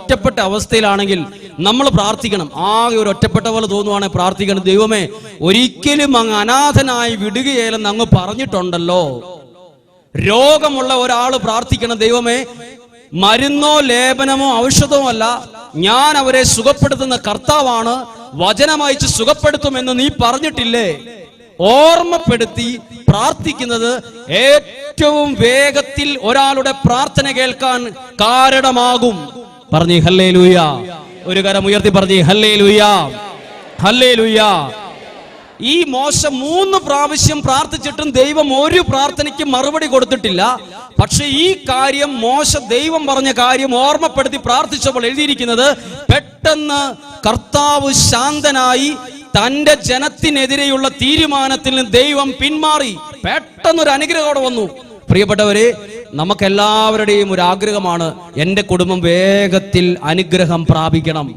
ഒരൊറ്റപ്പെട്ട അവസ്ഥയിലാണെങ്കിൽ നമ്മൾ പ്രാർത്ഥിക്കണം. ആകെ ഒരു ഒറ്റപ്പെട്ട പോലെ തോന്നുവാണെങ്കിൽ പ്രാർത്ഥിക്കണം, ദൈവമേ ഒരിക്കലും അങ്ങ് അനാഥനായി വിടുകയില്ലെന്ന് അങ്ങ് പറഞ്ഞിട്ടുണ്ടല്ലോ. രോഗമുള്ള ഒരാൾ പ്രാർത്ഥിക്കണം, ദൈവമേ മരുന്നോ ലേപനമോ ഔഷധമോ അല്ല, ഞാൻ അവരെ സുഖപ്പെടുത്തുന്ന കർത്താവാണ്, വചനമയച്ച് സുഖപ്പെടുത്തുമെന്ന് നീ പറഞ്ഞിട്ടില്ലേ? ഓർമ്മപ്പെടുത്തി പ്രാർത്ഥിക്കുന്നത് ഏറ്റവും വേഗത്തിൽ ഒരാളുടെ പ്രാർത്ഥന കേൾക്കാൻ കാരണമാകും. പറഞ്ഞേ ഹല്ലേലൂയ. ഒരു കരം ഉയർത്തി പറഞ്ഞേ ഹല്ലേലൂയ, ഹല്ലേലൂയ. ഈ മോശ 3 പ്രാവശ്യം പ്രാർത്ഥിച്ചിട്ടും ദൈവം ഒരു പ്രാർത്ഥനയ്ക്ക് മറുപടി കൊടുത്തിട്ടില്ല. പക്ഷെ ഈ കാര്യം മോശ ദൈവം പറഞ്ഞ കാര്യം ഓർമ്മപ്പെടുത്തി പ്രാർത്ഥിച്ചപ്പോൾ എഴുതിയിരിക്കുന്നത്, പെട്ടെന്ന് കർത്താവ് ശാന്തനായി തന്റെ ജനത്തിനെതിരെയുള്ള തീരുമാനത്തിൽ നിന്ന് ദൈവം പിന്മാറി. പെട്ടെന്നൊരു അനുഗ്രഹത്തോടെ വന്നു. പ്രിയപ്പെട്ടവരെ, നമുക്കെല്ലാവരുടെയും ഒരു ആഗ്രഹമാണ്, എൻ്റെ കുടുംബം വേഗത്തിൽ അനുഗ്രഹം പ്രാപിക്കണം,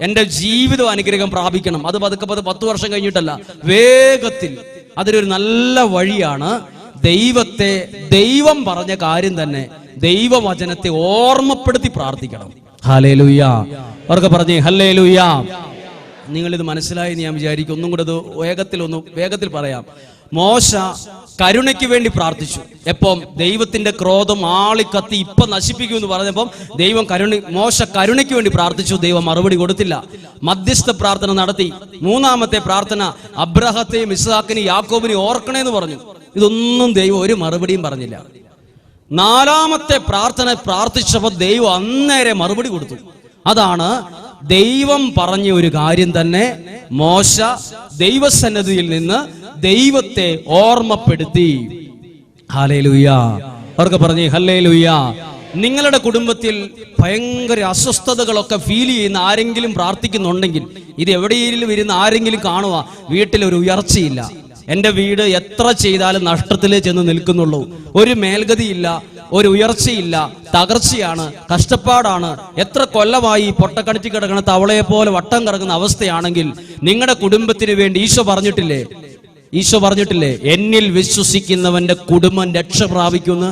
എൻ്റെ ജീവിതം അനുഗ്രഹം പ്രാപിക്കണം. അത് പതുക്കെ 10 വർഷം കഴിഞ്ഞിട്ടല്ല, വേഗത്തിൽ. അതിനൊരു നല്ല വഴിയാണ് ദൈവം പറഞ്ഞ കാര്യം തന്നെ ദൈവവചനത്തെ ഓർമ്മപ്പെടുത്തി പ്രാർത്ഥിക്കണം. ഹല്ലേലൂയ. അവർക്ക് പറഞ്ഞേ ഹല്ലേലൂയ. നിങ്ങളിത് മനസ്സിലായി ഞാൻ വിചാരിക്കും. ഒന്നും കൂടെ വേഗത്തിൽ പറയാം. മോശ കരുണയ്ക്ക് വേണ്ടി പ്രാർത്ഥിച്ചു. എപ്പം ദൈവത്തിന്റെ ക്രോധം ആളിക്കത്തി ഇപ്പൊ നശിപ്പിക്കുമെന്ന് പറഞ്ഞപ്പം മോശ കരുണയ്ക്ക് വേണ്ടി പ്രാർത്ഥിച്ചു. ദൈവം മറുപടി കൊടുത്തില്ല. മധ്യസ്ഥ പ്രാർത്ഥന നടത്തി. 3-ാമത്തെ പ്രാർത്ഥന അബ്രഹത്തെയും ഇസ്ഹാക്കിനെയും യാക്കോബിനെയും ഓർക്കണേന്ന് പറഞ്ഞു. ഇതൊന്നും ദൈവം ഒരു മറുപടിയും പറഞ്ഞില്ല. 4-ാമത്തെ പ്രാർത്ഥന പ്രാർത്ഥിച്ചപ്പോൾ ദൈവം അന്നേരം മറുപടി കൊടുത്തു. അതാണ് ദൈവം പറഞ്ഞ ഒരു കാര്യം തന്നെ മോശ ദൈവസന്നിധിയിൽ നിന്ന് ദൈവത്തെ ഓർമ്മപ്പെടുത്തി. ഹല്ലേലൂയ. അവർക്ക് പറഞ്ഞേ ഹല്ലേലൂയ. നിങ്ങളുടെ കുടുംബത്തിൽ ഭയങ്കര അസ്വസ്ഥതകളൊക്കെ ഫീൽ ചെയ്യുന്ന ആരെങ്കിലും പ്രാർത്ഥിക്കുന്നുണ്ടെങ്കിൽ, ഇത് എവിടെയെങ്കിലും ഇരുന്ന് ആരെങ്കിലും കാണുക, വീട്ടിലൊരു ഉയർച്ചയില്ല, എൻ്റെ വീട് എത്ര ചെയ്താലും നഷ്ടത്തിലേ ചെന്ന് നിൽക്കുന്നുള്ളൂ, ഒരു മേൽഗതിയില്ല, ഒരു ഉയർച്ചയില്ല, തകർച്ചയാണ്, കഷ്ടപ്പാടാണ്, എത്ര കൊല്ലമായി പൊട്ടക്കടിച്ച് കിടക്കുന്ന തവളയെ പോലെ വട്ടം കറങ്ങുന്ന അവസ്ഥയാണെങ്കിൽ, നിങ്ങളുടെ കുടുംബത്തിന് വേണ്ടി ഈശോ പറഞ്ഞിട്ടില്ലേ എന്നിൽ വിശ്വസിക്കുന്നവന്റെ കുടുംബം രക്ഷ പ്രാപിക്കുമെന്ന്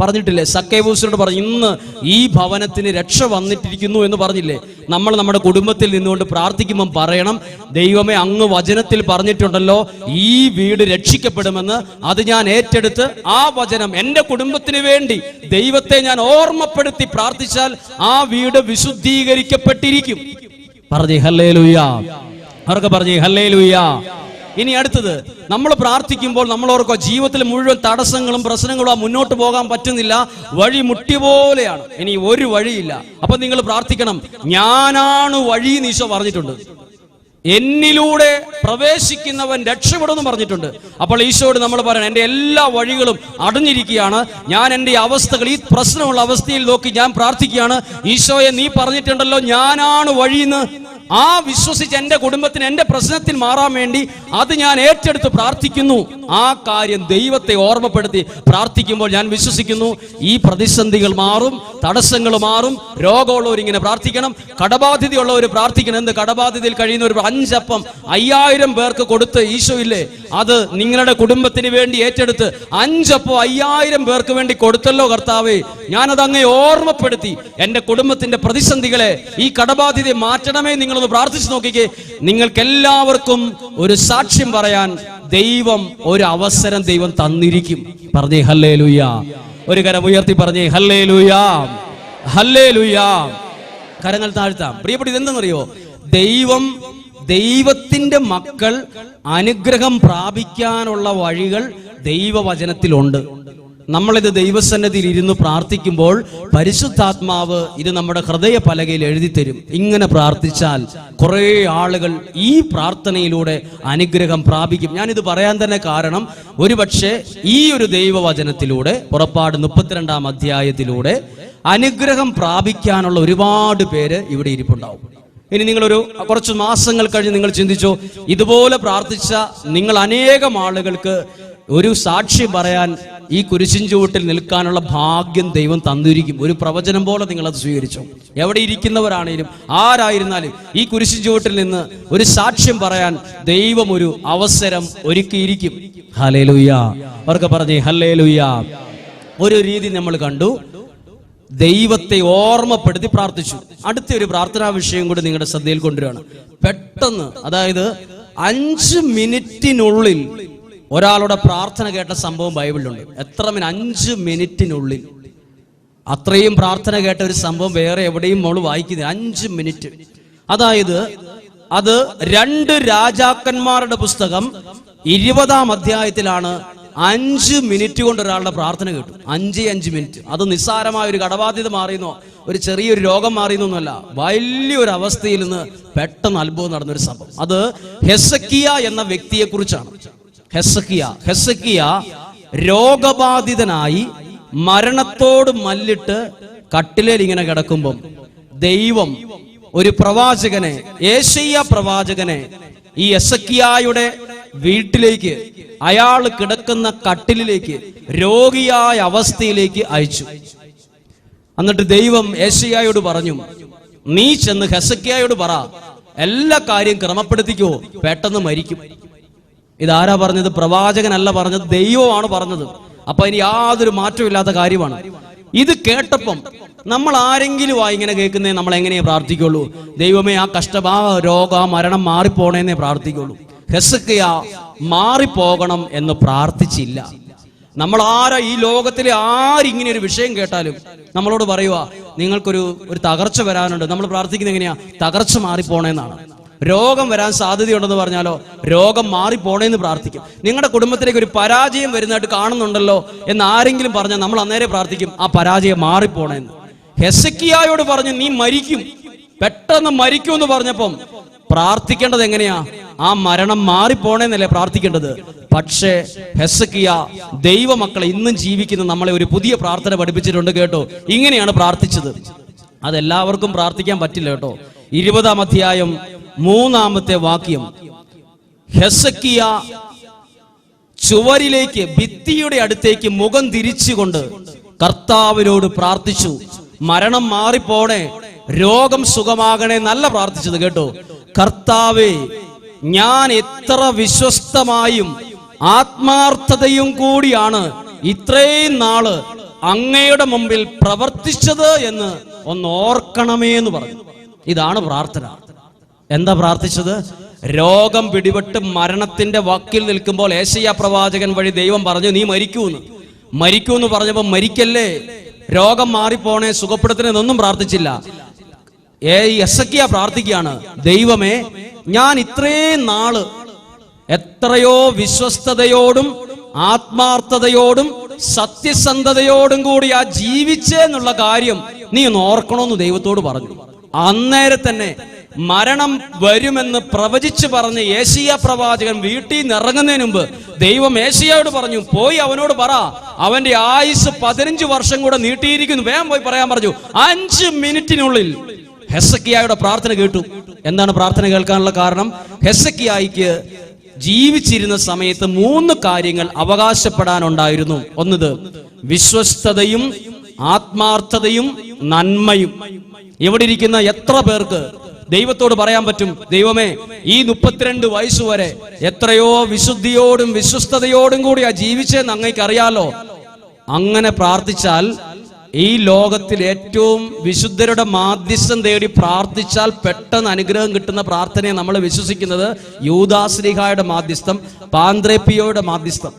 പറഞ്ഞിട്ടില്ലേ? സക്കേവൂസിനോട് പറഞ്ഞു, ഇന്ന് ഈ ഭവനത്തിന് രക്ഷ വന്നിട്ടിരിക്കുന്നു എന്ന് പറഞ്ഞില്ലേ? നമ്മൾ നമ്മുടെ കുടുംബത്തിൽ നിന്നുകൊണ്ട് പ്രാർത്ഥിക്കുമ്പം പറയണം, ദൈവമേ അങ്ങ് വചനത്തിൽ പറഞ്ഞിട്ടുണ്ടല്ലോ ഈ വീട് രക്ഷിക്കപ്പെടുമെന്ന്. അത് ഞാൻ ഏറ്റെടുത്ത് ആ വചനം എൻ്റെ കുടുംബത്തിന് വേണ്ടി ദൈവത്തെ ഞാൻ ഓർമ്മപ്പെടുത്തി പ്രാർത്ഥിച്ചാൽ ആ വീട് വിശുദ്ധീകരിക്കപ്പെട്ടിരിക്കും. പറഞ്ഞേ ഹല്ലേലൂയ. അവർക്ക് പറഞ്ഞേ ഹല്ലേലൂയ. ഇനി അടുത്തത്, നമ്മൾ പ്രാർത്ഥിക്കുമ്പോൾ നമ്മൾ ഓർക്കുക, ജീവിതത്തിൽ മുഴുവൻ തടസ്സങ്ങളും പ്രശ്നങ്ങളും മുന്നോട്ട് പോകാൻ പറ്റുന്നില്ല, വഴി മുട്ടി പോലെയാണ്, ഇനി ഒരു വഴിയില്ല. അപ്പൊ നിങ്ങൾ പ്രാർത്ഥിക്കണം, ഞാനാണ് വഴി എന്ന് ഈശോ പറഞ്ഞിട്ടുണ്ട്, എന്നിലൂടെ പ്രവേശിക്കുന്നവൻ രക്ഷപ്പെടുമെന്ന് പറഞ്ഞിട്ടുണ്ട്. അപ്പോൾ ഈശോയോട് നമ്മൾ പറയണം, എൻ്റെ എല്ലാ വഴികളും അടഞ്ഞിരിക്കുകയാണ്, ഞാൻ എൻ്റെ അവസ്ഥകൾ, ഈ പ്രശ്നമുള്ള അവസ്ഥയിൽ നോക്കി ഞാൻ പ്രാർത്ഥിക്കുകയാണ്, ഈശോയെ നീ പറഞ്ഞിട്ടുണ്ടല്ലോ ഞാനാണ് വഴിയെന്ന്. ആ വിശ്വസിച്ച് എൻ്റെ കുടുംബത്തിന്, എൻ്റെ പ്രശ്നത്തിൽ മാറാൻ വേണ്ടി അത് ഞാൻ ഏറ്റെടുത്ത് പ്രാർത്ഥിക്കുന്നു. ആ കാര്യം ദൈവത്തെ ഓർമ്മപ്പെടുത്തി പ്രാർത്ഥിക്കുമ്പോൾ ഞാൻ വിശ്വസിക്കുന്നു ഈ പ്രതിസന്ധികൾ മാറും, തടസ്സങ്ങൾ മാറും. രോഗമുള്ളവരിങ്ങനെ പ്രാർത്ഥിക്കണം, കടബാധ്യതയുള്ളവർ പ്രാർത്ഥിക്കണം. എന്ത് കടബാധ്യതയിൽ കഴിയുന്നവർ 5 അപ്പം 5000 പേർക്ക് കൊടുത്ത് ഈശോ ഇല്ലേ, അത് നിങ്ങളുടെ കുടുംബത്തിന് വേണ്ടി ഏറ്റെടുത്ത് 5 അപ്പം 5000 പേർക്ക് വേണ്ടി കൊടുത്തല്ലോ കർത്താവേ, ഞാനത് അങ്ങേ ഓർമ്മപ്പെടുത്തി എൻ്റെ കുടുംബത്തിന്റെ പ്രതിസന്ധികളെ, ഈ കടബാധ്യതയെ മാറ്റണമേ. നിങ്ങളൊന്ന് പ്രാർത്ഥിച്ചു നോക്കിക്കേ, നിങ്ങൾക്ക് എല്ലാവർക്കും ഒരു സാക്ഷ്യം പറയാൻ ദൈവം ഒരു അവസരം ദൈവം തന്നിരിക്കും. പറഞ്ഞേ ഹല്ലേലൂയ. ഒരു കരം ഉയർത്തി പറഞ്ഞേ ഹല്ലേലൂയ, ഹല്ലേലൂയ. കരങ്ങൾ താഴ്ത്താം. പ്രിയപ്പെട്ട, ഇതെന്തെന്നറിയോ, ദൈവത്തിന്റെ മക്കൾ അനുഗ്രഹം പ്രാപിക്കാനുള്ള വഴികൾ ദൈവവചനത്തിലുണ്ട്. നമ്മളിത് ദൈവസന്നിധിയിൽ ഇരുന്ന് പ്രാർത്ഥിക്കുമ്പോൾ പരിശുദ്ധാത്മാവ് ഇത് നമ്മുടെ ഹൃദയ പലകയിൽ എഴുതി തരും. ഇങ്ങനെ പ്രാർത്ഥിച്ചാൽ കുറെ ആളുകൾ ഈ പ്രാർത്ഥനയിലൂടെ അനുഗ്രഹം പ്രാപിക്കും. ഞാനിത് പറയാൻ തന്നെ കാരണം, ഒരുപക്ഷെ ഈ ഒരു ദൈവവചനത്തിലൂടെ, പുറപ്പാട് 32-ാം അധ്യായത്തിലൂടെ അനുഗ്രഹം പ്രാപിക്കാനുള്ള ഒരുപാട് പേര് ഇവിടെ ഇരിപ്പുണ്ടാവും. ഇനി നിങ്ങളൊരു കുറച്ച് മാസങ്ങൾ കഴിഞ്ഞ് നിങ്ങൾ ചിന്തിച്ചോ, ഇതുപോലെ പ്രാർത്ഥിച്ച നിങ്ങൾ അനേകം ആളുകൾക്ക് ഒരു സാക്ഷ്യം പറയാൻ ഈ കുരിശിൻ ചുവട്ടിൽ നിൽക്കാനുള്ള ഭാഗ്യം ദൈവം തന്നിരിക്കും. ഒരു പ്രവചനം പോലെ നിങ്ങളത് സ്വീകരിച്ചു. എവിടെ ഇരിക്കുന്നവരാണേലും ആരായിരുന്നാലും ഈ കുരിശിൻ ചുവട്ടിൽ നിന്ന് ഒരു സാക്ഷ്യം പറയാൻ ദൈവം ഒരു അവസരം ഒരുക്കിയിരിക്കും. ഹല്ലേലൂയ. അവർക്ക് പറഞ്ഞേ ഹല്ലേലൂയ. ഒരു രീതി നമ്മൾ കണ്ടു, ദൈവത്തെ ഓർമ്മപ്പെടുത്തി പ്രാർത്ഥിച്ചു. അടുത്ത ഒരു പ്രാർത്ഥനാ വിഷയം കൂടി നിങ്ങളുടെ ശ്രദ്ധയിൽ കൊണ്ടുവരികയാണ്. പെട്ടെന്ന്, അതായത് 5 മിനിറ്റിനുള്ളിൽ ഒരാളുടെ പ്രാർത്ഥന കേട്ട സംഭവം ബൈബിളിലുണ്ട്. എത്ര 5 മിനിറ്റിനുള്ളിൽ അത്രയും പ്രാർത്ഥന കേട്ട ഒരു സംഭവം വേറെ എവിടെയും നമ്മൾ വായിക്കുന്നത്. 5 മിനിറ്റ്. അതായത് അത് 2 രാജാക്കന്മാരുടെ പുസ്തകം 20-ാം അധ്യായത്തിലാണ് 5 മിനിറ്റ് കൊണ്ട് ഒരാളുടെ പ്രാർത്ഥന കേട്ടു. 5 മിനിറ്റ്. അത് നിസ്സാരമായ ഒരു കടബാധ്യത മാറിയെന്നോ ഒരു ചെറിയൊരു രോഗം മാറിയെന്നൊന്നുമല്ല, വലിയൊരു അവസ്ഥയിൽ നിന്ന് പെട്ടെന്ന് അത്ഭുതം നടന്നൊരു സംഭവം. അത് ഹെസക്കിയ എന്ന വ്യക്തിയെ കുറിച്ചാണ്. ഹെസക്കിയ രോഗബാധിതനായി മരണത്തോട് മല്ലിട്ട് കട്ടിലേൽ ഇങ്ങനെ കിടക്കുമ്പം ദൈവം ഒരു പ്രവാചകനെ, യേശയ്യ പ്രവാചകനെ, ഈ ഹെസക്കിയായുടെ വീട്ടിലേക്ക്, അയാൾ കിടക്കുന്ന കട്ടിലിലേക്ക്, രോഗിയായ അവസ്ഥയിലേക്ക് അയച്ചു. എന്നിട്ട് ദൈവം യേശയ്യായോട് പറഞ്ഞു, നീ ചെന്ന് ഹെസക്കിയായോട് പറ, എല്ലാ കാര്യം ക്രമപ്പെടുത്തിക്കോ, പെട്ടെന്ന് മരിക്കും. ഇതാരാ പറഞ്ഞത്? പ്രവാചകനല്ല പറഞ്ഞത്, ദൈവമാണ് പറഞ്ഞത്. അപ്പൊ ഇനി യാതൊരു മാറ്റമില്ലാത്ത കാര്യമാണ്. ഇത് കേട്ടപ്പം നമ്മൾ ആരെങ്കിലും ഇങ്ങനെ കേൾക്കുന്നേ നമ്മൾ എങ്ങനെയാ പ്രാർത്ഥിക്കുള്ളൂ? ദൈവമേ, ആ രോഗം, ആ മരണം മാറിപ്പോണേന്നേ പ്രാർത്ഥിക്കുള്ളൂ. ഹെസക്കിയ മാറിപ്പോകണം എന്ന് പ്രാർത്ഥിച്ചില്ല. നമ്മൾ ഈ ലോകത്തിലെ ആരിങ്ങനെ ഒരു വിഷയം കേട്ടാലും നമ്മളോട് പറയുക, നിങ്ങൾക്കൊരു തകർച്ച വരാനുണ്ട്. നമ്മൾ പ്രാർത്ഥിക്കുന്നത് എങ്ങനെയാ? തകർച്ച മാറിപ്പോണേന്നാണ്. രോഗം വരാൻ സാധ്യതയുണ്ടെന്ന് പറഞ്ഞാലോ, രോഗം മാറിപ്പോണേന്ന് പ്രാർത്ഥിക്കും. നിങ്ങളുടെ കുടുംബത്തിലേക്ക് ഒരു പരാജയം വരുന്നതായിട്ട് കാണുന്നുണ്ടല്ലോ എന്ന് ആരെങ്കിലും പറഞ്ഞാൽ നമ്മൾ അന്നേരം പ്രാർത്ഥിക്കും, ആ പരാജയം മാറിപ്പോണേന്ന്. ഹെസക്കിയായോട് പറഞ്ഞു, നീ മരിക്കും, പെട്ടെന്ന് മരിക്കും എന്ന് പറഞ്ഞപ്പം പ്രാർത്ഥിക്കേണ്ടത് എങ്ങനെയാ? ആ മരണം മാറിപ്പോണേന്നല്ലേ പ്രാർത്ഥിക്കേണ്ടത്. പക്ഷേ ഹെസക്കിയ ദൈവമക്കളെ ഇന്നും ജീവിക്കുന്ന നമ്മളെ ഒരു പുതിയ പ്രാർത്ഥന പഠിപ്പിച്ചിട്ടുണ്ട് കേട്ടോ. ഇങ്ങനെയാണ് പ്രാർത്ഥിച്ചത്. അതെല്ലാവർക്കും പ്രാർത്ഥിക്കാൻ പറ്റില്ല കേട്ടോ. 20-ാം അധ്യായം 3-ാമത്തെ വാക്യം, ഹെസക്കിയ ചുവരിലേക്ക്, ഭിത്തിയുടെ അടുത്തേക്ക് മുഖം തിരിച്ചുകൊണ്ട് കർത്താവിനോട് പ്രാർത്ഥിച്ചു, മരണം മാറിപ്പോണേ, രോഗം സുഖമാകണേ. നല്ല പ്രാർത്ഥിച്ചത് കേട്ടോ. കർത്താവേ, ഞാൻ എത്ര വിശ്വസ്തമായും ആത്മാർത്ഥതയും കൂടിയാണ് ഇത്രയും നാള് അങ്ങയുടെ മുമ്പിൽ പ്രവർത്തിച്ചത് എന്ന് ഒന്ന് ഓർക്കണമേ എന്ന് പറഞ്ഞു. ഇതാണ് പ്രാർത്ഥന. എന്താ പ്രാർത്ഥിച്ചത്? രോഗം പിടിപെട്ട് മരണത്തിന്റെ വക്കിൽ നിൽക്കുമ്പോൾ യേശയ്യാ പ്രവാചകൻ വഴി ദൈവം പറഞ്ഞു, നീ മരിക്കൂന്ന് പറഞ്ഞപ്പോൾ മരിക്കല്ലേ, രോഗം മാറിപ്പോണേ, സുഖപ്പെടുത്തണേന്നൊന്നും പ്രാർത്ഥിച്ചില്ല. ഹെസക്കിയ പ്രാർത്ഥിക്കുകയാണ്, ദൈവമേ, ഞാൻ ഇത്രയും നാള് എത്രയോ വിശ്വസ്തയോടും ആത്മാർത്ഥതയോടും സത്യസന്ധതയോടും കൂടി ജീവിച്ചെന്നുള്ള കാര്യം നീ ഒന്ന് ഓർക്കണമെന്ന് ദൈവത്തോട് പറഞ്ഞു. അന്നേരം തന്നെ മരണം വരുമെന്ന് പ്രവചിച്ചു പറഞ്ഞ് യേശയ്യാ പ്രവാചകൻ വീട്ടിൽ നിന്ന് ഇറങ്ങുന്നതിന് മുമ്പ് ദൈവം യേശയ്യായോട് പറഞ്ഞു, പോയി അവനോട് പറ, അവന്റെ ആയുസ് 15 വർഷം കൂടെ നീട്ടിയിരിക്കുന്നു, വേഗം പോയി പറയാൻ പറഞ്ഞു. 5 മിനിറ്റിനുള്ളിൽ ഹെസക്കിയായുടെ പ്രാർത്ഥന കേട്ടു. എന്താണ് പ്രാർത്ഥന കേൾക്കാനുള്ള കാരണം? ഹെസക്കിയായിക്ക് ജീവിച്ചിരുന്ന സമയത്ത് 3 കാര്യങ്ങൾ അവകാശപ്പെടാനുണ്ടായിരുന്നു. ഒന്നത് വിശ്വസ്തതയും ആത്മാർത്ഥതയും നന്മയും. ഇവിടെ ഇരിക്കുന്ന എത്ര പേർക്ക് ദൈവത്തോട് പറയാൻ പറ്റും, ദൈവമേ, ഈ 32 വയസ്സ് വരെ എത്രയോ വിശുദ്ധിയോടും വിശ്വസ്തയോടും കൂടി ജീവിച്ചെന്ന് അങ്ങേക്ക് അറിയാലോ. അങ്ങനെ പ്രാർത്ഥിച്ചാൽ, ഈ ലോകത്തിൽ ഏറ്റവും വിശുദ്ധരുടെ മാധ്യസ്ഥം തേടി പ്രാർത്ഥിച്ചാൽ പെട്ടെന്ന് അനുഗ്രഹം കിട്ടുന്ന പ്രാർത്ഥനയെ നമ്മൾ വിശ്വസിക്കുന്നത് യൂദാശ്ലീഹായുടെ മാധ്യസ്ഥം, പാന്ത്രേപ്പിയോയുടെ മാധ്യസ്ഥം.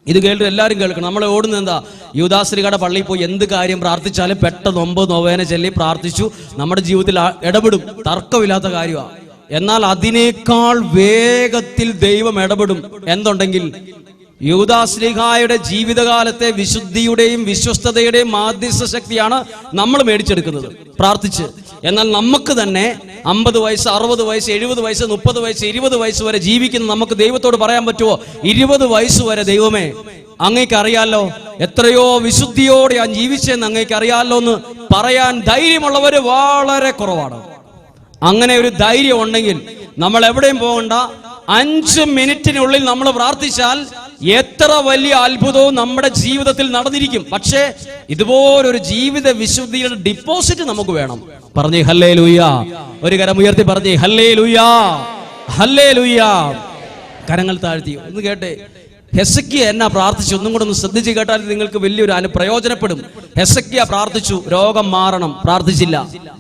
ഇത് കേട്ടിട്ട് എല്ലാവരും കേൾക്കണം. നമ്മൾ ഓടുന്നത് എന്താ? യൂദാശ്ലീഹയുടെ പള്ളിയിൽ പോയി എന്ത് കാര്യം പ്രാർത്ഥിച്ചാലും പെട്ടെന്ന് 9 നൊവേന ചൊല്ലി പ്രാർത്ഥിച്ചു നമ്മുടെ ജീവിതത്തിൽ ഇടപെടും, തർക്കമില്ലാത്ത കാര്യമാണ്. എന്നാൽ അതിനേക്കാൾ വേഗത്തിൽ ദൈവം ഇടപെടും എന്തുണ്ടെങ്കിൽ യൂദാശ്ലീഹായുടെ ജീവിതകാലത്തെ വിശുദ്ധിയുടെയും വിശ്വസ്തതയുടെയും മാധ്യസ്ഥ ശക്തിയാണ് നമ്മൾ മേടിച്ചെടുക്കുന്നത് പ്രാർത്ഥിച്ച്. എന്നാൽ നമുക്ക് തന്നെ 50 വയസ്സ്, 60 വയസ്സ്, 70 വയസ്സ്, 30 വയസ്സ്, 20 വയസ്സ് വരെ ജീവിക്കുന്ന നമുക്ക് ദൈവത്തോട് പറയാൻ പറ്റുമോ? 20 വയസ്സ് വരെ ദൈവമേ, അങ്ങേക്ക് അറിയാലോ, എത്രയോ വിശുദ്ധിയോടെ ഞാൻ ജീവിച്ചെന്ന് അങ്ങേക്ക് അറിയാലോ എന്ന് പറയാൻ ധൈര്യമുള്ളവര് വളരെ കുറവാണ്. അങ്ങനെ ഒരു ധൈര്യം ഉണ്ടെങ്കിൽ നമ്മൾ എവിടെയും പോകണ്ട. 5 മിനിറ്റിനുള്ളിൽ നമ്മൾ പ്രാർത്ഥിച്ചാൽ എത്ര വലിയ അത്ഭുതവും നമ്മുടെ ജീവിതത്തിൽ നടന്നിരിക്കും. പക്ഷേ ഇതുപോലൊരു ജീവിത വിശുദ്ധിയുടെ ഡിപ്പോസിറ്റ് നമുക്ക് വേണം. പറഞ്ഞേ ഹല്ലേലൂയ. ഒരു കരം ഉയർത്തി പറഞ്ഞേ ഹല്ലേലൂയ, ഹല്ലേലൂയ. കരങ്ങൾ താഴ്ത്തി ഒന്ന് കേട്ടെ. ഹെസക്കിയ എന്നാ പ്രാർത്ഥിച്ചു? ഒന്നും കൂടെ ഒന്ന് ശ്രദ്ധിച്ച് കേട്ടാൽ നിങ്ങൾക്ക് വലിയൊരു പ്രയോജനപ്പെടും. ഹെസക്കിയ പ്രാർത്ഥിച്ചു, രോഗം മാറണം, പ്രാർത്ഥിച്ചില്ല.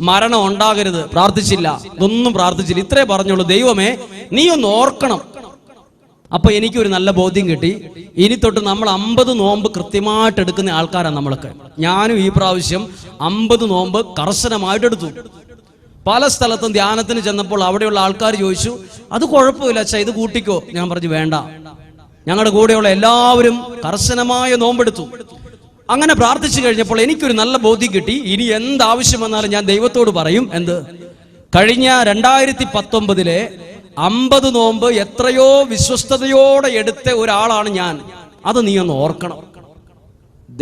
മരണം ഉണ്ടാകരുത്, പ്രാർത്ഥിച്ചില്ല. ഇതൊന്നും പ്രാർത്ഥിച്ചില്ല. ഇത്രേ പറഞ്ഞുള്ളൂ, ദൈവമേ നീ ഒന്ന് ഓർക്കണം. അപ്പൊ എനിക്കൊരു നല്ല ബോധ്യം കിട്ടി. ഇനി തൊട്ട് നമ്മൾ 50 നോമ്പ് കൃത്യമായിട്ട് എടുക്കുന്ന ആൾക്കാരാണ് നമ്മളൊക്കെ. ഞാനും ഈ പ്രാവശ്യം 50 നോമ്പ് കർശനമായിട്ട് എടുത്തു. പല സ്ഥലത്തും ധ്യാനത്തിന് ചെന്നപ്പോൾ അവിടെയുള്ള ആൾക്കാർ ചോദിച്ചു, അത് കുഴപ്പമില്ല അച്ഛാ, ഇത് കൂട്ടിക്കോ. ഞാൻ പറഞ്ഞു വേണ്ട. ഞങ്ങളുടെ കൂടെയുള്ള എല്ലാവരും കർശനമായ നോമ്പെടുത്തു. അങ്ങനെ പ്രാർത്ഥിച്ചു കഴിഞ്ഞപ്പോൾ എനിക്കൊരു നല്ല ബോധ്യം കിട്ടി. ഇനി എന്താവശ്യം വന്നാലും ഞാൻ ദൈവത്തോട് പറയും. എന്ത്? കഴിഞ്ഞ 2019 50 നോമ്പ് എത്രയോ വിശ്വസ്തയോടെ എടുത്ത ഒരാളാണ് ഞാൻ. അത് നീ ഒന്ന് ഓർക്കണം.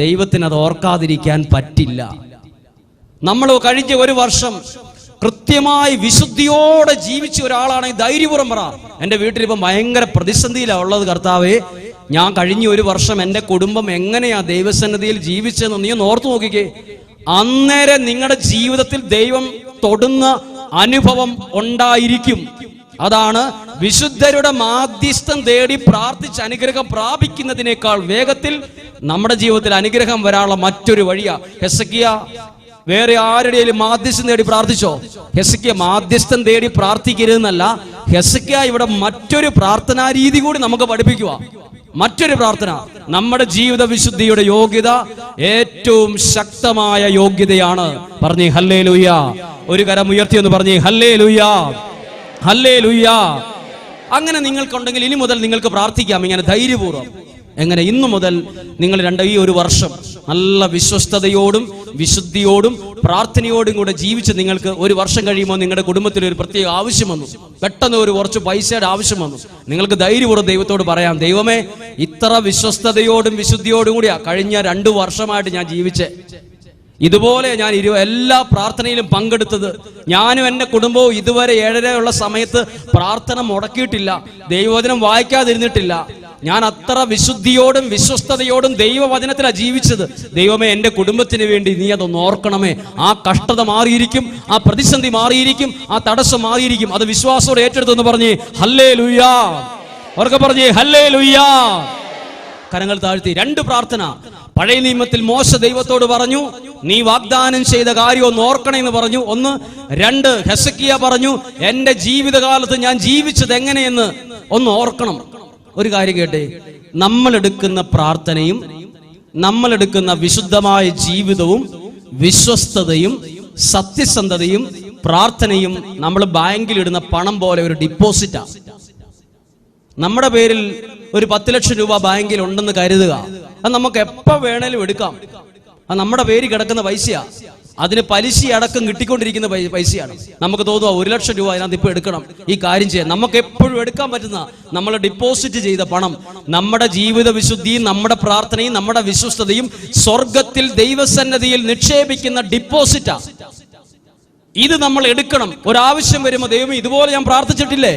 ദൈവത്തിന് അത് ഓർക്കാതിരിക്കാൻ പറ്റില്ല. നമ്മൾ കഴിഞ്ഞ ഒരു വർഷം കൃത്യമായി വിശുദ്ധിയോടെ ജീവിച്ച ഒരാളാണെങ്കിൽ ധൈര്യപൂർവ്വം പറ, എൻ്റെ വീട്ടിലിപ്പം ഭയങ്കര പ്രതിസന്ധിയിലാണ് ഉള്ളത് കർത്താവേ, ഞാൻ കഴിഞ്ഞ ഒരു വർഷം എൻ്റെ കുടുംബം എങ്ങനെയാ ദൈവസന്നിധിയിൽ ജീവിച്ചതെന്ന് നീ ഒന്ന് ഓർത്തു നോക്കിക്കേ. അന്നേരം നിങ്ങളുടെ ജീവിതത്തിൽ ദൈവം തൊടുന്ന അനുഭവം ഉണ്ടായിരിക്കും. അതാണ് വിശുദ്ധരുടെ മാധ്യസ്ഥം തേടി പ്രാർത്ഥിച്ച് അനുഗ്രഹം പ്രാപിക്കുന്നതിനേക്കാൾ വേഗത്തിൽ നമ്മുടെ ജീവിതത്തിൽ അനുഗ്രഹം വരാനുള്ള മറ്റൊരു വഴിയാ. ഹെസക്കിയ വേറെ ആരുടെയും മാധ്യസ്ഥം തേടി പ്രാർത്ഥിച്ചോ? ഹെസക്കിയ മാധ്യസ്ഥം തേടി പ്രാർത്ഥിക്കരുതെന്നല്ല, ഹെസക്കിയ ഇവിടെ മറ്റൊരു പ്രാർത്ഥനാ രീതി കൂടി നമുക്ക് പഠിപ്പിക്കുക. മറ്റൊരു പ്രാർത്ഥന, നമ്മുടെ ജീവിത വിശുദ്ധിയുടെ യോഗ്യത ഏറ്റവും ശക്തമായ യോഗ്യതയാണ്. പറഞ്ഞേ ഹല്ലേലൂയ. ഒരു കരം ഉയർത്തി എന്ന് പറഞ്ഞേ ഹല്ലേലൂയ, ഹല്ലേലൂയ. അങ്ങനെ നിങ്ങൾക്കുണ്ടെങ്കിൽ ഇനി മുതൽ നിങ്ങൾക്ക് പ്രാർത്ഥിക്കാം ഇങ്ങനെ ധൈര്യപൂർവ്വം. എങ്ങനെ? ഇന്നു മുതൽ നിങ്ങൾ ഈ ഒരു വർഷം നല്ല വിശ്വസ്തയോടും വിശുദ്ധിയോടും പ്രാർത്ഥനയോടും കൂടെ ജീവിച്ച് നിങ്ങൾക്ക് ഒരു വർഷം കഴിയുമ്പോൾ നിങ്ങളുടെ കുടുംബത്തിൽ ഒരു പ്രത്യേക ആവശ്യം വന്നു, പെട്ടെന്ന് കുറച്ച് പൈസയുടെ ആവശ്യം വന്നു, നിങ്ങൾക്ക് ധൈര്യപൂർവ്വം ദൈവത്തോട് പറയാം, ദൈവമേ ഇത്ര വിശ്വസ്തയോടും വിശുദ്ധിയോടും കൂടിയാ കഴിഞ്ഞ 2 വർഷമായിട്ട് ഞാൻ ജീവിച്ചേ. ഇതുപോലെ ഞാൻ എല്ലാ പ്രാർത്ഥനയിലും പങ്കെടുത്തത്. ഞാനും എൻ്റെ കുടുംബവും ഇതുവരെ 7:30 സമയത്ത് പ്രാർത്ഥന മുടക്കിയിട്ടില്ല, ദൈവവചനം വായിക്കാതിരുന്നിട്ടില്ല. ഞാൻ അത്ര വിശുദ്ധിയോടും വിശ്വസ്തയോടും ദൈവവചനത്തിലാണ് ജീവിച്ചത്. ദൈവമേ എൻ്റെ കുടുംബത്തിന് വേണ്ടി നീ അതൊന്ന് ഓർക്കണമേ. ആ കഷ്ടത മാറിയിരിക്കും, ആ പ്രതിസന്ധി മാറിയിരിക്കും, ആ തടസ്സം മാറിയിരിക്കും. അത് വിശ്വാസത്തോടെ ഏറ്റെടുത്തെന്ന് പറഞ്ഞേ ഹല്ലേലൂയാ. അവർക്ക് പറഞ്ഞേ ഹല്ലേലൂയാ. കരങ്ങൾ താഴ്ത്തി 2 പ്രാർത്ഥന. പഴയ നിയമത്തിൽ മോശ ദൈവത്തോട് പറഞ്ഞു, നീ വാഗ്ദാനം ചെയ്ത കാര്യം ഒന്ന് ഓർക്കണമെന്ന് പറഞ്ഞു. 1. 2 ഹെസക്കിയ പറഞ്ഞു, എൻ്റെ ജീവിതകാലത്ത് ഞാൻ ജീവിച്ചത് എങ്ങനെയെന്ന് ഒന്ന് ഓർക്കണം. ഒരു കാര്യം കേട്ടെ, നമ്മളെടുക്കുന്ന പ്രാർത്ഥനയും നമ്മളെടുക്കുന്ന വിശുദ്ധമായ ജീവിതവും വിശ്വസ്തതയും സത്യസന്ധതയും പ്രാർത്ഥനയും നമ്മൾ ബാങ്കിലിടുന്ന പണം പോലെ ഒരു ഡിപ്പോസിറ്റാ. നമ്മുടെ പേരിൽ ഒരു 10 ലക്ഷം രൂപ ബാങ്കിൽ ഉണ്ടെന്ന് കരുതുക. അത് നമുക്ക് എപ്പോൾ വേണേലും എടുക്കാം. അത് നമ്മുടെ പേര് കിടക്കുന്ന പൈസയാ. അതിന് പലിശ അടക്കം കിട്ടിക്കൊണ്ടിരിക്കുന്ന പൈസയാണ്. നമുക്ക് തോന്നുക 1 ലക്ഷം രൂപ അതിനകത്ത് ഇപ്പോൾ എടുക്കണം, ഈ കാര്യം ചെയ്യാൻ. നമുക്ക് എപ്പോഴും എടുക്കാൻ പറ്റുന്ന നമ്മൾ ഡിപ്പോസിറ്റ് ചെയ്ത പണം, നമ്മുടെ ജീവിത വിശുദ്ധിയും നമ്മുടെ പ്രാർത്ഥനയും നമ്മുടെ വിശ്വസ്തതയും സ്വർഗത്തിൽ ദൈവസന്നിധിയിൽ നിക്ഷേപിക്കുന്ന ഡിപ്പോസിറ്റാ. ഇത് നമ്മൾ എടുക്കണം. ഒരാവശ്യം വരുമ്പോൾ ദൈവമേ ഇതുപോലെ ഞാൻ പ്രാർത്ഥിച്ചിട്ടില്ലേ,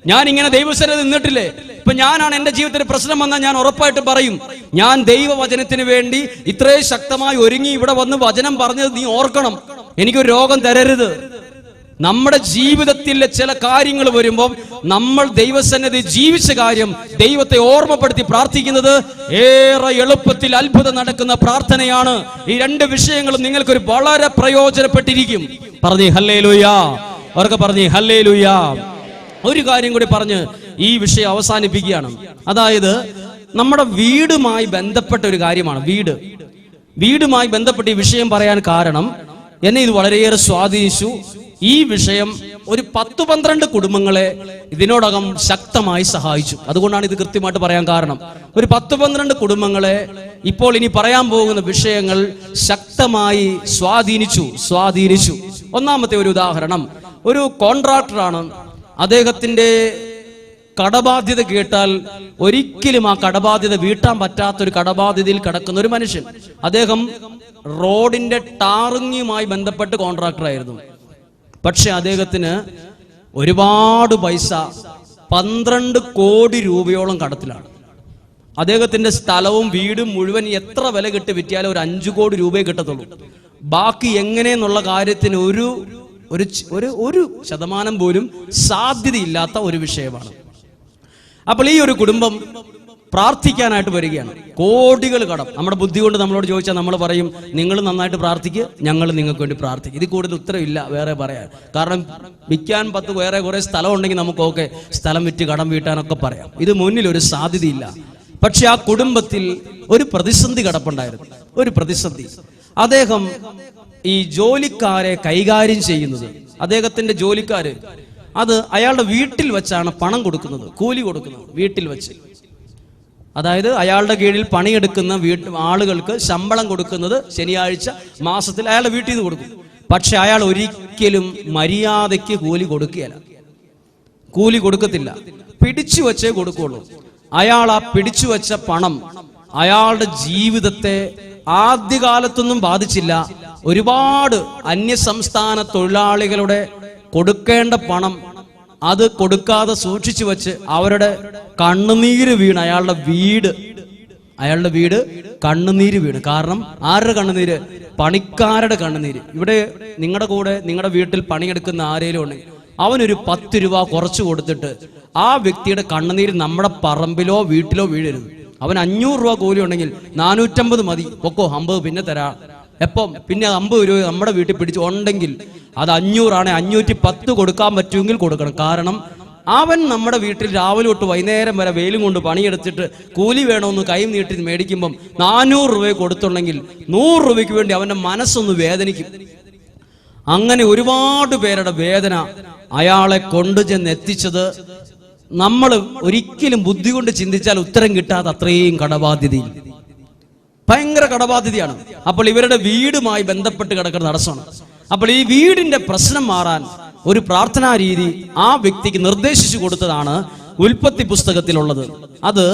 ഞാൻ ഇങ്ങനെ ദൈവസന്നിധി നിന്നിട്ടില്ലേ. ഇപ്പൊ ഞാനാണ് എൻ്റെ ജീവിതത്തിൽ പ്രശ്നം വന്നാൽ ഞാൻ ഉറപ്പായിട്ട് പറയും, ഞാൻ ദൈവവചനത്തിന് വേണ്ടി ഇത്രയും ശക്തമായി ഒരുങ്ങി ഇവിടെ വന്ന് വചനം പറഞ്ഞത് നീ ഓർക്കണം, എനിക്കൊരു രോഗം തരരുത്. നമ്മുടെ ജീവിതത്തിലെ ചില കാര്യങ്ങൾ വരുമ്പോൾ നമ്മൾ ദൈവസന്നിധി ജീവിച്ച കാര്യം ദൈവത്തെ ഓർമ്മപ്പെടുത്തി പ്രാർത്ഥിക്കുന്നത് ഏറെ എളുപ്പത്തിൽ അത്ഭുതം നടക്കുന്ന പ്രാർത്ഥനയാണ്. ഈ 2 വിഷയങ്ങളും നിങ്ങൾക്കൊരു വളരെ പ്രയോജനപ്പെട്ടിരിക്കും. പറഞ്ഞേ ഹല്ലേലൂയാ. അവർക്ക് പറഞ്ഞേ ഹല്ലേലൂയാ. ഒരു കാര്യം കൂടി പറഞ്ഞ് ഈ വിഷയം അവസാനിപ്പിക്കുകയാണ്. അതായത് നമ്മുടെ വീടുമായി ബന്ധപ്പെട്ട ഒരു കാര്യമാണ്. വീടുമായി ബന്ധപ്പെട്ട ഈ വിഷയം പറയാൻ കാരണം എന്നെ ഇത് വളരെയേറെ സ്വാധീനിച്ചു. ഈ വിഷയം ഒരു 10-12 കുടുംബങ്ങളെ ഇതിനോടകം ശക്തമായി സഹായിച്ചു. അതുകൊണ്ടാണ് ഇത് കൃത്യമായിട്ട് പറയാൻ കാരണം. ഒരു 10-12 കുടുംബങ്ങളെ ഇപ്പോൾ ഇനി പറയാൻ പോകുന്ന വിഷയങ്ങൾ ശക്തമായി സ്വാധീനിച്ചു. ഒന്നാമത്തെ ഒരു ഉദാഹരണം, ഒരു കോൺട്രാക്ടറാണ്. അദ്ദേഹത്തിന്റെ കടബാധ്യത കേട്ടാൽ ഒരിക്കലും ആ കടബാധ്യത വീട്ടാൻ പറ്റാത്ത ഒരു കടബാധ്യതയിൽ കിടക്കുന്ന ഒരു മനുഷ്യൻ. അദ്ദേഹം റോഡിന്റെ ടാറിങ്ങുമായി ബന്ധപ്പെട്ട് കോൺട്രാക്ടറായിരുന്നു. പക്ഷെ അദ്ദേഹത്തിന് ഒരുപാട് പൈസ, 12 കോടി രൂപയോളം കടത്തിലാണ്. അദ്ദേഹത്തിന്റെ സ്ഥലവും വീടും മുഴുവൻ എത്ര വില കിട്ടി വിറ്റാലും ഒരു 5 കോടി രൂപയെ കിട്ടത്തുള്ളൂ. ബാക്കി എങ്ങനെയെന്നുള്ള കാര്യത്തിന് ഒരു ശതമാനം പോലും സാധ്യതയില്ലാത്ത ഒരു വിഷയമാണ്. അപ്പോൾ ഈ ഒരു കുടുംബം പ്രാർത്ഥിക്കാനായിട്ട് വരികയാണ്. കോടികൾ കടം. നമ്മുടെ ബുദ്ധി കൊണ്ട് നമ്മളോട് ചോദിച്ചാൽ നമ്മൾ പറയും, നിങ്ങൾ നന്നായിട്ട് പ്രാർത്ഥിക്കുക, ഞങ്ങൾ നിങ്ങൾക്ക് വേണ്ടി പ്രാർത്ഥിക്കും. ഇതിൽ കൂടുതൽ ഉത്തരവില്ല വേറെ പറയാൻ. കാരണം വിൽക്കാൻ 10 വേറെ കുറേ സ്ഥലം ഉണ്ടെങ്കിൽ നമുക്കൊക്കെ സ്ഥലം വിറ്റ് കടം വീട്ടാനൊക്കെ പറയാം. ഇത് മുന്നിൽ ഒരു സാധ്യതയില്ല. പക്ഷെ ആ കുടുംബത്തിൽ ഒരു പ്രതിസന്ധി കിടപ്പുണ്ടായിരുന്നു. ഒരു പ്രതിസന്ധി. അദ്ദേഹം ഈ ജോലിക്കാരെ കൈകാര്യം ചെയ്യുന്നത്, അദ്ദേഹത്തിന്റെ ജോലിക്കാര് അത് അയാളുടെ വീട്ടിൽ വെച്ചാണ് പണം കൊടുക്കുന്നത്, കൂലി കൊടുക്കുന്നത് വീട്ടിൽ വെച്ച്. അതായത് അയാളുടെ കീഴിൽ പണിയെടുക്കുന്ന ആളുകൾക്ക് ശമ്പളം കൊടുക്കുന്നത് ശനിയാഴ്ച മാസത്തിൽ അയാളുടെ വീട്ടിൽ നിന്ന് കൊടുക്കും. പക്ഷെ അയാൾ ഒരിക്കലും മര്യാദയ്ക്ക് കൂലി കൊടുക്കുകയില്ല, കൂലി കൊടുക്കത്തില്ല, പിടിച്ചു വെച്ചേ കൊടുക്കുള്ളൂ. അയാൾ ആ പിടിച്ചു വെച്ച പണം അയാളുടെ ജീവിതത്തെ ആദ്യകാലത്തൊന്നും ബാധിച്ചില്ല. ഒരുപാട് അന്യസംസ്ഥാന തൊഴിലാളികളുടെ കൊടുക്കേണ്ട പണം അത് കൊടുക്കാതെ സൂക്ഷിച്ചു വെച്ച് അവരുടെ കണ്ണുനീര് വീണ് അയാളുടെ വീട് കണ്ണുനീര് വീണ്. കാരണം ആരുടെ കണ്ണുനീര്? പണിക്കാരുടെ കണ്ണുനീര്. ഇവിടെ നിങ്ങളുടെ കൂടെ നിങ്ങളുടെ വീട്ടിൽ പണിയെടുക്കുന്ന ആരേലും ഉണ്ടെങ്കിൽ അവനൊരു 10 രൂപ കുറച്ച് കൊടുത്തിട്ട് ആ വ്യക്തിയുടെ കണ്ണുനീര് നമ്മുടെ പറമ്പിലോ വീട്ടിലോ വീഴരുത്. അവൻ 500 രൂപ കൂലി ഉണ്ടെങ്കിൽ 450 മതി, പൊക്കോ, 50 പിന്നെ തരാം. എപ്പം? പിന്നെ 50 രൂപ നമ്മുടെ വീട്ടിൽ പിടിച്ച് ഉണ്ടെങ്കിൽ അത് 500 ആണ്, 510 കൊടുക്കാൻ പറ്റുമെങ്കിൽ കൊടുക്കണം. കാരണം അവൻ നമ്മുടെ വീട്ടിൽ രാവിലെ തൊട്ട് വൈകുന്നേരം വരെ വെയിലും കൊണ്ട് പണിയെടുത്തിട്ട് കൂലി വേണമെന്ന് കൈ നീട്ടി മേടിക്കുമ്പം 400 രൂപ കൊടുത്തുണ്ടെങ്കിൽ 100 രൂപയ്ക്ക് വേണ്ടി അവന്റെ മനസ്സൊന്ന് വേദനിക്കും. അങ്ങനെ ഒരുപാട് പേരുടെ വേദന അയാളെ കൊണ്ടുചെന്ന് എത്തിച്ചത് നമ്മൾ ഒരിക്കലും ബുദ്ധി കൊണ്ട് ചിന്തിച്ചാൽ ഉത്തരം കിട്ടാത്ത അത്രയും കടബാധ്യതയിൽ, ഭയങ്കര കടബാധ്യതയാണ്. അപ്പോൾ ഇവരുടെ വീടുമായി ബന്ധപ്പെട്ട് കിടക്കുന്ന തടസ്സമാണ്. അപ്പോൾ ഈ വീടിന്റെ പ്രശ്നം മാറാൻ ഒരു പ്രാർത്ഥനാ രീതി ആ വ്യക്തിക്ക് നിർദ്ദേശിച്ചു കൊടുത്തതാണ് ഉൽപ്പത്തി പുസ്തകത്തിലുള്ളത്. അത്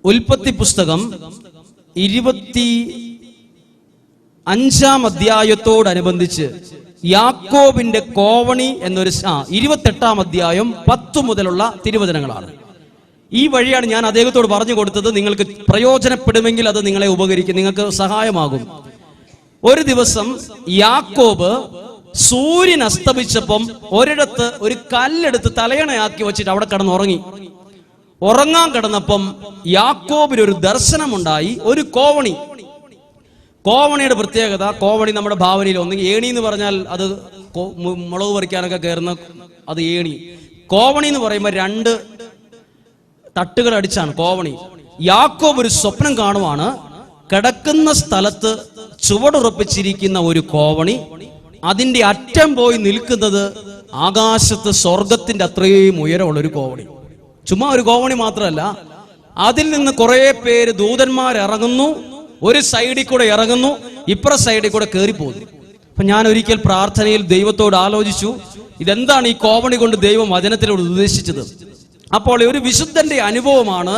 ഉൽപ്പത്തി പുസ്തകം 25-ാം അധ്യായത്തോടനുബന്ധിച്ച് യാക്കോബിന്റെ കോവണി എന്നൊരു 28-ാം അധ്യായം 10 മുതലുള്ള തിരുവചനങ്ങളാണ്. ഈ വഴിയാണ് ഞാൻ അദ്ദേഹത്തോട് പറഞ്ഞു കൊടുത്തത്. നിങ്ങൾക്ക് പ്രയോജനപ്പെടുമെങ്കിൽ അത് നിങ്ങളെ ഉപകരിക്കും, നിങ്ങൾക്ക് സഹായമാകും. ഒരു ദിവസം യാക്കോബ് സൂര്യൻ അസ്തമിച്ചപ്പം ഒരിടത്ത് ഒരു കല്ലെടുത്ത് തലയണയാക്കി വെച്ചിട്ട് അവിടെ കിടന്നുറങ്ങി. ഉറങ്ങാൻ കിടന്നപ്പം യാക്കോബിന് ഒരു ദർശനമുണ്ടായി. ഒരു കോവണി. കോവണിയുടെ പ്രത്യേകത, കോവണി നമ്മുടെ ഭാവനയിൽ ഒന്നെങ്കിൽ ഏണി എന്ന് പറഞ്ഞാൽ അത് മുളക് പറിക്കാനൊക്കെ കയറുന്ന അത് ഏണി. കോവണി എന്ന് പറയുമ്പോൾ 2 തട്ടുകൾ അടിച്ചാണ് കോവണി. യാക്കോബ് ഒരു സ്വപ്നം കാണുവാണ്. കിടക്കുന്ന സ്ഥലത്ത് ചുവടുറപ്പിച്ചിരിക്കുന്ന ഒരു കോവണി, അതിന്റെ അറ്റം പോയി നിൽക്കുന്നത് ആകാശത്ത് സ്വർഗത്തിന്റെ അത്രയും ഉയരമുള്ള ഒരു കോവണി. ചുമ്മാ ഒരു കോവണി മാത്രമല്ല, അതിൽ നിന്ന് കുറെ പേര് ദൂതന്മാർ ഇറങ്ങുന്നു. ഒരു സൈഡിൽ കൂടെ ഇറങ്ങുന്നു, ഇപ്പുറ സൈഡിൽ കൂടെ കയറിപ്പോകുന്നു. അപ്പൊ ഞാൻ ഒരിക്കൽ പ്രാർത്ഥനയിൽ ദൈവത്തോട് ആലോചിച്ചു, ഇതെന്താണ് ഈ കോവണി കൊണ്ട് ദൈവം വചനത്തിലൂടെ ഉദ്ദേശിച്ചത്? അപ്പോൾ ഒരു വിശുദ്ധന്റെ അനുഭവമാണ്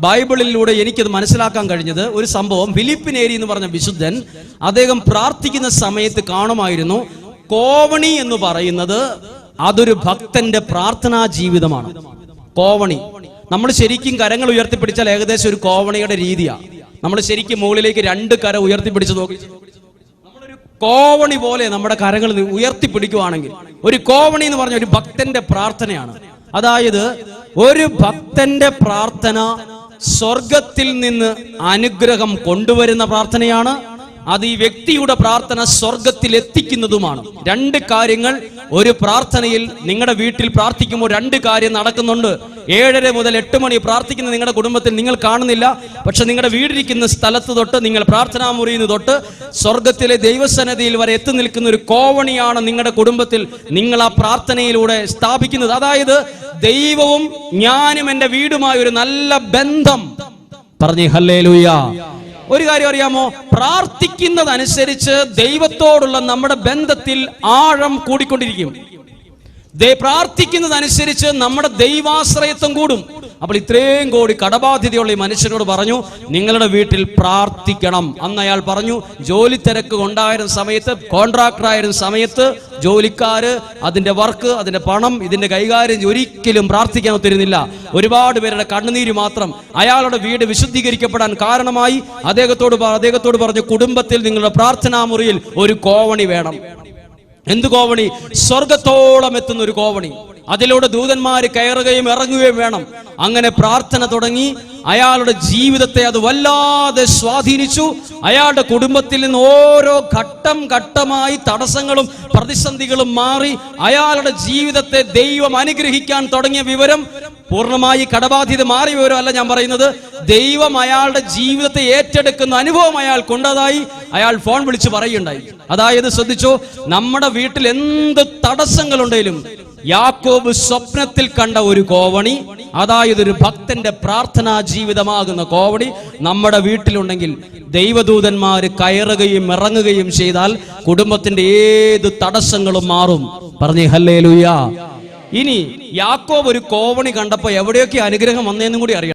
ബൈബിളിലൂടെ എനിക്കത് മനസ്സിലാക്കാൻ കഴിഞ്ഞത്. ഒരു സംഭവം, ഫിലിപ്പ് നേരി എന്ന് പറഞ്ഞ വിശുദ്ധൻ, അദ്ദേഹം പ്രാർത്ഥിക്കുന്ന സമയത്ത് കാണുമായിരുന്നു കോവണി എന്ന് പറയുന്നത് അതൊരു ഭക്തന്റെ പ്രാർത്ഥനാ ജീവിതമാണ്. കോവണി നമ്മൾ ശരിക്കും കരങ്ങൾ ഉയർത്തിപ്പിടിച്ചാൽ ഏകദേശം ഒരു കോവണിയുടെ രീതിയാണ്. നമ്മൾ ശരിക്കും മുകളിലേക്ക് 2 കര ഉയർത്തിപ്പിടിച്ച് നോക്കി നമ്മളൊരു കോവണി പോലെ നമ്മുടെ കരങ്ങൾ ഉയർത്തിപ്പിടിക്കുവാണെങ്കിൽ ഒരു കോവണി എന്ന് പറഞ്ഞ ഒരു ഭക്തന്റെ പ്രാർത്ഥനയാണ്. അതായത് ഒരു ഭക്തന്റെ പ്രാർത്ഥന സ്വർഗത്തിൽ നിന്ന് അനുഗ്രഹം കൊണ്ടുവരുന്ന പ്രാർത്ഥനയാണ്. അത് ഈ വ്യക്തിയുടെ പ്രാർത്ഥന സ്വർഗത്തിൽ എത്തിക്കുന്നതുമാണ്. 2 കാര്യങ്ങൾ ഒരു പ്രാർത്ഥനയിൽ. നിങ്ങളുടെ വീട്ടിൽ പ്രാർത്ഥിക്കുമ്പോൾ 2 കാര്യം നടക്കുന്നുണ്ട്. 7:30 മുതൽ 8 മണി പ്രാർത്ഥിക്കുന്ന നിങ്ങളുടെ കുടുംബത്തിൽ നിങ്ങൾ കാണുന്നില്ല. പക്ഷെ നിങ്ങളുടെ വീടിരിക്കുന്ന സ്ഥലത്ത് തൊട്ട്, നിങ്ങൾ പ്രാർത്ഥനാ മുറിയിൽ നിന്ന് തൊട്ട് സ്വർഗത്തിലെ ദൈവസന്നിധിയിൽ വരെ എത്തി നിൽക്കുന്ന ഒരു കോവണിയാണ് നിങ്ങളുടെ കുടുംബത്തിൽ നിങ്ങൾ ആ പ്രാർത്ഥനയിലൂടെ സ്ഥാപിക്കുന്നത്. അതായത് ദൈവവും ഞാനും എൻ്റെ വീടുമായി ഒരു നല്ല ബന്ധം. പറഞ്ഞേ ഹല്ലേലൂയ. ഒരു കാര്യം അറിയാമോ? പ്രാർത്ഥിക്കുന്നതനുസരിച്ച് ദൈവത്തോടുള്ള നമ്മുടെ ബന്ധത്തിൽ ആഴം കൂടിക്കൊണ്ടിരിക്കും. പ്രാർത്ഥിക്കുന്നതനുസരിച്ച് നമ്മുടെ ദൈവാശ്രയത്വം കൂടും. അപ്പോൾ ഇത്രയും കോടി കടബാധ്യതയുള്ള ഈ മനുഷ്യനോട് പറഞ്ഞു, നിങ്ങളുടെ വീട്ടിൽ പ്രാർത്ഥിക്കണം. അന്ന് അയാൾ പറഞ്ഞു, ജോലി തിരക്ക് ഉണ്ടായിരുന്ന സമയത്ത്, കോൺട്രാക്ടർ ആയിരുന്ന സമയത്ത് ജോലിക്കാര് അതിന്റെ വർക്ക്, അതിന്റെ പണം, ഇതിന്റെ കൈകാര്യം ഒരിക്കലും പ്രാർത്ഥിക്കാൻ ഒത്തിരുന്നില്ല. ഒരുപാട് പേരുടെ കണ്ണുനീര് മാത്രം അയാളുടെ വീട് വിശുദ്ധീകരിക്കപ്പെടാൻ കാരണമായി. അദ്ദേഹത്തോട് പറഞ്ഞു, കുടുംബത്തിൽ നിങ്ങളുടെ പ്രാർത്ഥനാ മുറിയിൽ ഒരു കോവണി വേണം. എന്ത് കോവണി? സ്വർഗത്തോളം എത്തുന്ന ഒരു കോവണി. അതിലൂടെ ദൂതന്മാര് കയറുകയും ഇറങ്ങുകയും വേണം. അങ്ങനെ പ്രാർത്ഥന തുടങ്ങി. അയാളുടെ ജീവിതത്തെ അത് വല്ലാതെ സ്വാധീനിച്ചു. അയാളുടെ കുടുംബത്തിൽ നിന്ന് ഓരോ ഘട്ടം ഘട്ടമായി തടസ്സങ്ങളും പ്രതിസന്ധികളും മാറി അയാളുടെ ജീവിതത്തെ ദൈവം അനുഗ്രഹിക്കാൻ തുടങ്ങിയ വിവരം, പൂർണ്ണമായി കടബാധ്യത മാറിയ വിവരമല്ല ഞാൻ പറയുന്നത്, ദൈവം അയാളുടെ ജീവിതത്തെ ഏറ്റെടുക്കുന്ന അനുഭവം അയാൾക്കുണ്ടതായി അയാൾ ഫോൺ വിളിച്ച് പറയുണ്ടായി. അതായത് ശ്രദ്ധിച്ചോ, നമ്മുടെ വീട്ടിൽ എന്ത് തടസ്സങ്ങളുണ്ടെങ്കിലും യാക്കോബ് സ്വപ്നത്തിൽ കണ്ട ഒരു കോവണി, അതായത് ഒരു ഭക്തന്റെ പ്രാർത്ഥനാ ജീവിതമാകുന്ന കോവണി നമ്മുടെ വീട്ടിലുണ്ടെങ്കിൽ ദൈവദൂതന്മാര് കയറുകയും ഇറങ്ങുകയും ചെയ്താൽ കുടുംബത്തിന്റെ ഏത് തടസ്സങ്ങളും മാറും. പറഞ്ഞേ ഹല്ലേലൂയ. ഇനി യാക്കോബ് ഒരു കോവണി കണ്ടപ്പോ എവിടെയൊക്കെ അനുഗ്രഹം വന്നതെന്നും കൂടി അറിയാം.